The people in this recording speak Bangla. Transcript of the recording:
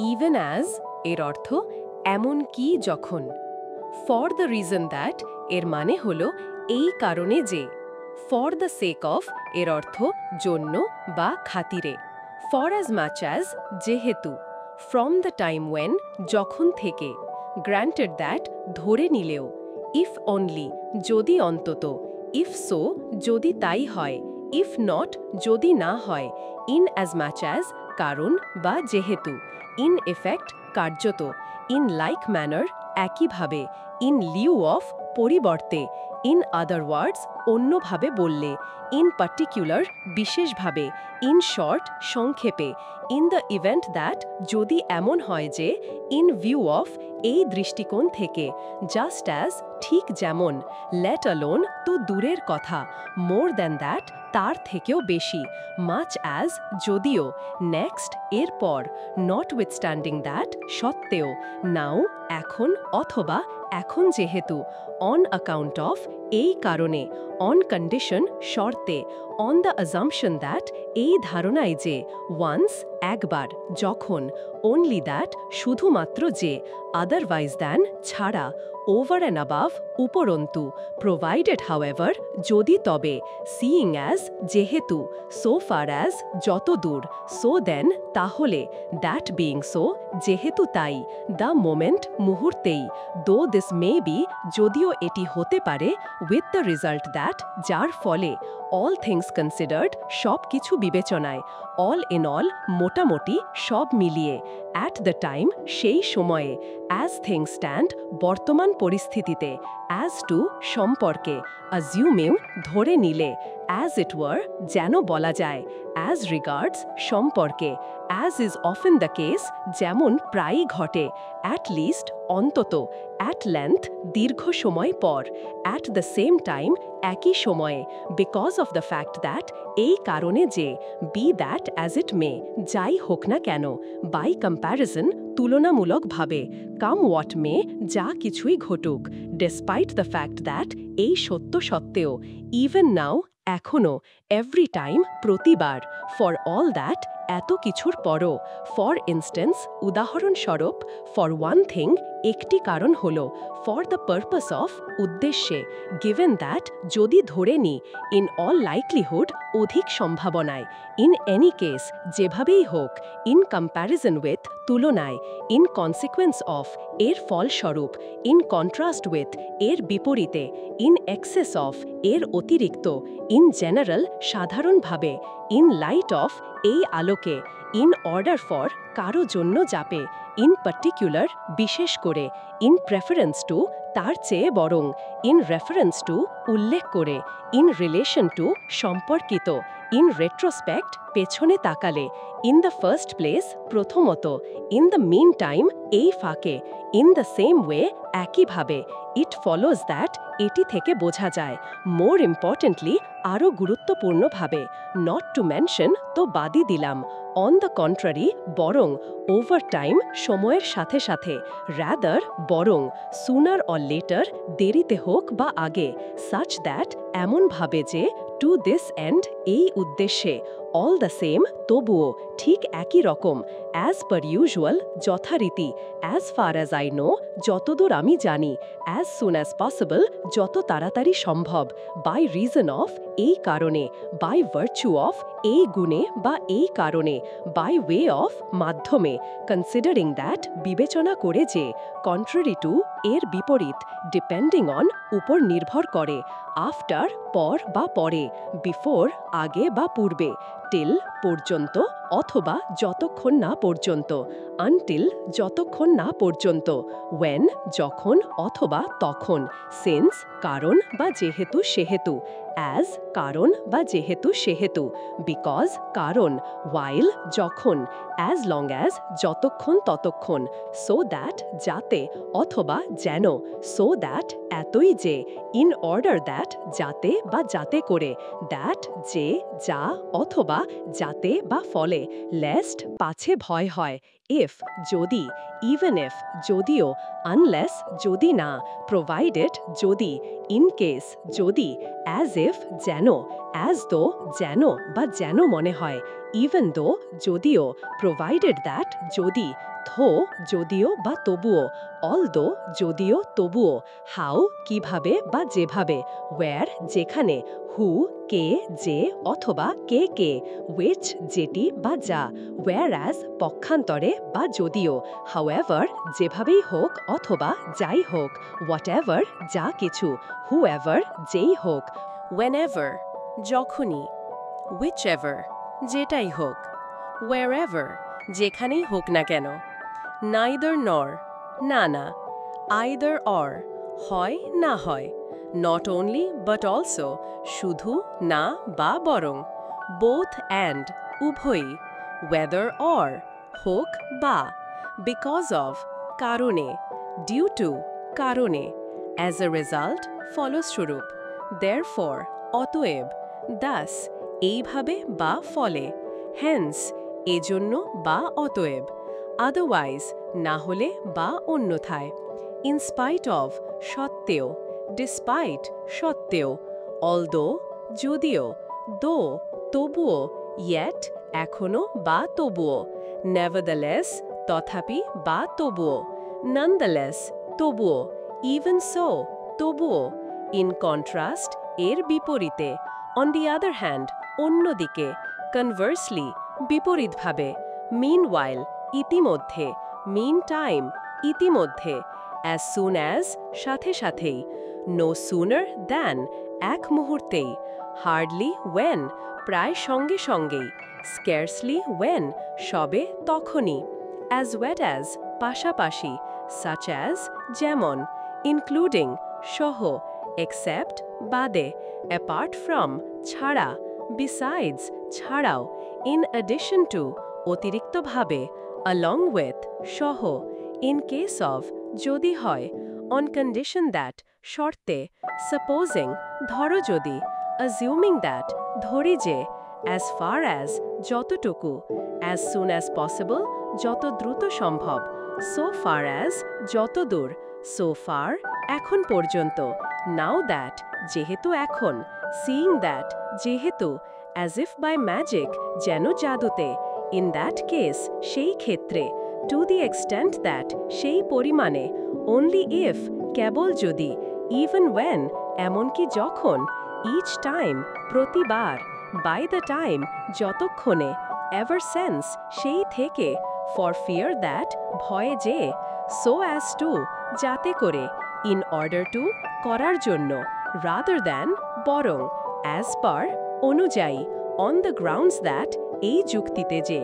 ইভেন অ্যাজ এর অর্থ এমন কি যখন। ফর দ্য রিজন দ্যাট এর মানে হল এই কারণে যে। ফর দ্য সেক অফ এর অর্থ জন্য বা খাতিরে। ফর অ্যাজ মাচ অ্যাজ যেহেতু। ফ্রম দ্য টাইম ওয়েন যখন থেকে। গ্র্যান্টেড দ্যাট ধরে নিলেও। ইফ অনলি যদি অন্তত। ইফ সো যদি তাই হয়। ইফ নট যদি না হয়। ইন অ্যাজ মাচ অ্যাজ কারণ বা যেহেতু। ইন এফেক্ট কার্যত। ইন লাইক ম্যানার একইভাবে। ইন লিউ অফ পরিবর্তে। ইন আদার ওয়ার্ডস অন্যভাবে বললে। ইন পার্টিকুলার বিশেষভাবে। ইন শর্ট সংক্ষেপে। ইন দ্য ইভেন্ট দ্যাট যদি এমন হয় যে। ইন ভিউ অফ এই দৃষ্টিকোণ থেকে। জাস্ট অ্যাজ ঠিক যেমন। লেট অ্যালোন তো দূরের কথা। মোর দ্যান দ্যাট তার থেকেও বেশি। মাচ অ্যাজ যদিও। নেক্সট এরপর। নট উইথস্ট্যান্ডিং দ্যাট সত্ত্বেও। নাও এখন অথবা এখন যেহেতু। অন অ্যাকাউন্ট অফ এই কারণে। অন কন্ডিশন শর্তে। অন দ্য অ্যাজাম্পশন দ্যাট এই ধারণায় যে। ওয়ান্স একবার যখন। অনলি দ্যাট শুধুমাত্র যে। আদারওয়াইজ দ্যান ছাড়া। ওভার অ্যান্ড অ্যাবাভ উপরন্তু। প্রোভাইডেড হাউএভার যদি তবে। সিইং অ্যাজ যেহেতু। সো ফার অ্যাজ যত দূর। সো দেন তাহলে। দ্যাট বিইং সো যেহেতু তাই। দ্য মোমেন্ট মুহূর্তেই। দো দিস মে বি যদিও এটি হতে পারে। উইথ দ্য রেজাল্ট দ্যাট যার ফলে। অল থিংস কনসিডার্ড সব কিছু বিবেচনায়। অল ইন অল মোটামুটি সব মিলিয়ে। অ্যাট দ্য টাইম সেই সময়ে। অ্যাজ থিংস স্ট্যান্ড বর্তমান পরিস্থিতিতে। অ্যাজ টু সম্পর্কে। অ্যাজিউমিং ধরে নিলে। অ্যাজ ইট ওয়ার যেন বলা যায়। অ্যাজ রিগার্ডস সম্পর্কে। As is often the case যেমন প্রায়ই ঘটে। অ্যাট লিস্ট অন্তত। অ্যাট লেন্থ দীর্ঘ সময় পর। অ্যাট দ্য সেম টাইম একই সময়ে। Because of the fact that এই কারণে যে। বি দ্যাট অ্যাজ ইট মে যাই হোক না কেন। বাই কম্প্যারিজন তুলনামূলকভাবে। কাম হোয়াট মে যা কিছুই ঘটুক। ডেসপাইট দ্য ফ্যাক্ট দ্যাট এই সত্য সত্ত্বেও। ইভেন নাও এখনও। এভরি টাইম প্রতিবার। ফর অল দ্যাট এত কিছুর পরও। ফর ইনস্টেন্স উদাহরণস্বরূপ। ফর ওয়ান থিং একটি কারণ হল। ফর দ্য পারপাস অফ উদ্দেশ্যে। গিভেন দ্যাট যদি ধরে নি। ইন অল লাইকলিহুড অধিক সম্ভাবনায়। ইন এনি কেস যেভাবেই হোক। ইন কম্প্যারিজন উইথ তুলনায়। ইন কনসিকুয়েন্স অফ এর ফলস্বরূপ। ইন কন্ট্রাস্ট উইথ এর বিপরীতে। ইন এক্সেস অফ এর অতিরিক্ত। ইন জেনারেল সাধারণভাবে। ইন লাইট অফ এই আলোকে। ইন অর্ডার ফর কারো জন্য যাপে। ইন পার্টিকুলার বিশেষ করে। ইন প্রেফারেন্স টু তার চেয়ে বরং। ইন রেফারেন্স টু উল্লেখ করে। ইন রিলেশন টু সম্পর্কিত। ইন রেট্রোস্পেক্ট পেছনে তাকালে। ইন দ্য ফার্স্ট প্লেস প্রথমত। ইন দ্য মিন টাইম এই ফাঁকে। ইন দ্য সেম ওয়ে একইভাবে। ইট ফলোজ দ্যাট এটি থেকে বোঝা যায়। মোর ইম্পর্টেন্টলি আরও গুরুত্বপূর্ণভাবে। নট টু মেনশন তো বাদই দিলাম। অন দ্য কন্ট্রারি বরং। ওভার টাইম সময়ের সাথে সাথে। রাদার বরং। সুনার অর লেটার দেরিতে হোক বা আগে। সাচ দ্যাট এমনভাবে যে। টু দিস এন্ড এই উদ্দেশ্যে। অল দ্য সেম তবুও ঠিক একই রকম। অ্যাজ পার ইউজুয়াল যথারীতি। As far as I know যতদূর আমি জানি। অ্যাজ সুন অ্যাজ পসিবল যত তাড়াতাড়ি সম্ভব। বাই রিজন অফ এই কারণে। বাই ভার্চু অফ এই গুণে বা এই কারণে। বাই ওয়ে অফ মাধ্যমে। কনসিডারিং দ্যাট বিবেচনা করে যে। কন্ট্রারি টু এর বিপরীত। ডিপেন্ডিং অন উপর নির্ভর করে। আফটার পর বা পরে। বিফোর আগে বা পূর্বে। টিল পর্যন্ত অথবা যতক্ষণ না পর্যন্ত। আনটিল যতক্ষণ না পর্যন্ত। ওয়েন যখন অথবা তখন। সিন্স কারণ বা যেহেতু সেহেতু। অ্যাজ কারণ বা যেহেতু সেহেতু। বিকজ কারণ। ওয়াইল যখন। অ্যাজ লং অ্যাজ যতক্ষণ ততক্ষণ। সো দ্যাট যাতে অথবা যেন। সো দ্যাট এতই যে। ইন অর্ডার দ্যাট যাতে বা যাতে করে। দ্যাট যে যা অথবা যাতে বা ফলে। লেস্ট পাছে ভয় হয়। ইফ যদি। ইভেন ইফ যদিও। আনলেস যদি না। প্রোভাইডেড যদি। ইন কেস যদি। অ্যাজ ইফ যেন। অ্যাজ দো যেন বা যেন মনে হয়। ইভেন দো যদিও, প্রোভাইডেড দ্যাট যদি, থো যদিও বা তবুও, অলদো যদিও তবুও, হাউ কিভাবে বা যেভাবে, ওয়্যার যেখানে, হু কে যে অথবা কে কে, উইচ যেটি বা যা, ওয়্যারঅ্যাজ পক্ষান্তরে বা যদিও, হাউএভার যেভাবেই হোক অথবা যাই হোক, হোয়াটএভার যা কিছু, হুএভার যেই হোক, whenever যখনই, whichever যেটাই হোক, wherever যেখানেই হোক না কেন, neither nor না না, either or হয় না হয়, not only but also শুধু না বা বরং, both and উভয়ই, whether or হোক বা, because of কারণে, due to কারণে, as a result ফলস্বরূপ, therefore অতএব, thus এইভাবে বা ফলে, hence এজন্য বা অতএব, otherwise না হলে বা অন্যথায়, in spite of সত্ত্বেও, despite সত্ত্বেও, although যদিও, though তবুও, yet এখনো বা তবুও, nevertheless তথাপি বা তবুও, nonetheless তবুও, even so তবুও, in contrast এর বিপরীতে, on the other hand অন্যদিকে, conversely বিপরীতভাবে, meanwhile ইতিমধ্যে, meantime ইতিমধ্যে, as soon as সাথে সাথেই, no sooner than এক মুহূর্তেই, hardly when প্রায় সঙ্গে সঙ্গেই, scarcely when সবে তখনই, as well as পাশাপাশি, such as যেমন, including সহ, except বাদে, apart from ছাড়া, besides ছাড়াও, in addition to অতিরিক্তভাবে, along with সহ, in case of যদি হয়, on condition that শর্তে, supposing ধরো যদি, assuming that ধরি যে, as far as যতটুকু, as soon as possible যত দ্রুত সম্ভব, so far as যতদূর, so far এখন পর্যন্ত, now that যেহেতু এখন, seeing that যেহেতু, as if by magic যেন জাদুতে, in that case সেই ক্ষেত্রে, to the extent that সেই পরিমাণে, only if কেবল যদি, even when এমনকি যখন, each time প্রতিবার, by the time যতক্ষণে, ever since সেই থেকে, for fear that ভয়ে যে, so as to যাতে করে, in order to করার জন্য, rather than বরং, as per অনুযায়ী, on the grounds that এই যুক্তিতে যে